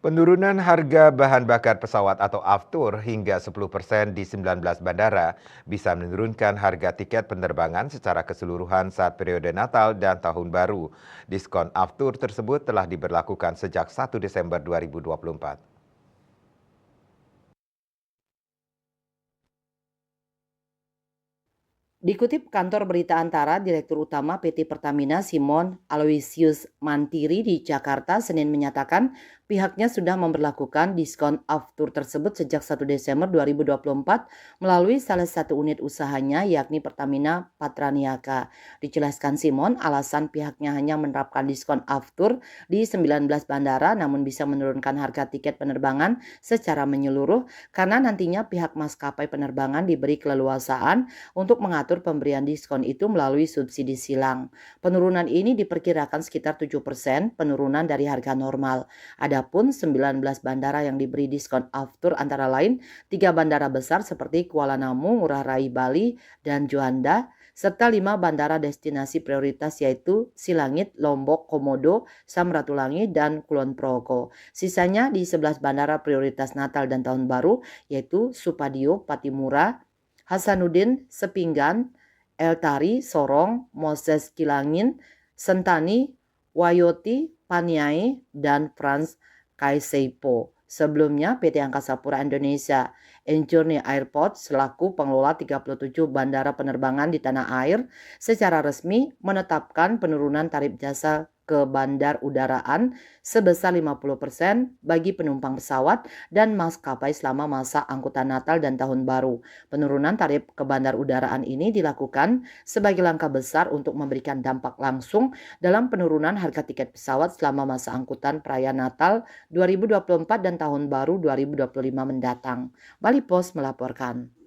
Penurunan harga bahan bakar pesawat atau aftur hingga 10% di 19 bandara bisa menurunkan harga tiket penerbangan secara keseluruhan saat periode Natal dan Tahun Baru. Diskon aftur tersebut telah diberlakukan sejak 1 Desember 2024. Dikutip kantor berita Antara, Direktur Utama PT Pertamina Simon Aloysius Mantiri di Jakarta Senin menyatakan pihaknya sudah memberlakukan diskon aftur tersebut sejak 1 Desember 2024 melalui salah satu unit usahanya yakni Pertamina Patraniaga. Dijelaskan Simon, alasan pihaknya hanya menerapkan diskon aftur di 19 bandara namun bisa menurunkan harga tiket penerbangan secara menyeluruh karena nantinya pihak maskapai penerbangan diberi keleluasaan untuk mengatur pemberian diskon itu melalui subsidi silang. Penurunan ini diperkirakan sekitar 7% penurunan dari harga normal. Adapun 19 bandara yang diberi diskon aftur antara lain 3 bandara besar seperti Kuala Namu, Ngurah Rai Bali, dan Juanda, serta 5 bandara destinasi prioritas yaitu Silangit, Lombok, Komodo, Samratulangi, dan Kulon Progo. Sisanya di 11 bandara prioritas Natal dan Tahun Baru yaitu Supadio, Patimura, Hasanuddin, Sepinggan, El Tari, Sorong, Moses Kilangin, Sentani, Wayoti, Paniai, dan Frans Kaiseipo. Sebelumnya, PT Angkasa Pura Indonesia Enjourney Airport selaku pengelola 37 bandara penerbangan di tanah air secara resmi menetapkan penurunan tarif jasa ke bandar udaraan sebesar 50% bagi penumpang pesawat dan maskapai selama masa angkutan Natal dan Tahun Baru. Penurunan tarif ke bandar udaraan ini dilakukan sebagai langkah besar untuk memberikan dampak langsung dalam penurunan harga tiket pesawat selama masa angkutan perayaan Natal 2024 dan Tahun Baru 2025 mendatang. Bali Post melaporkan.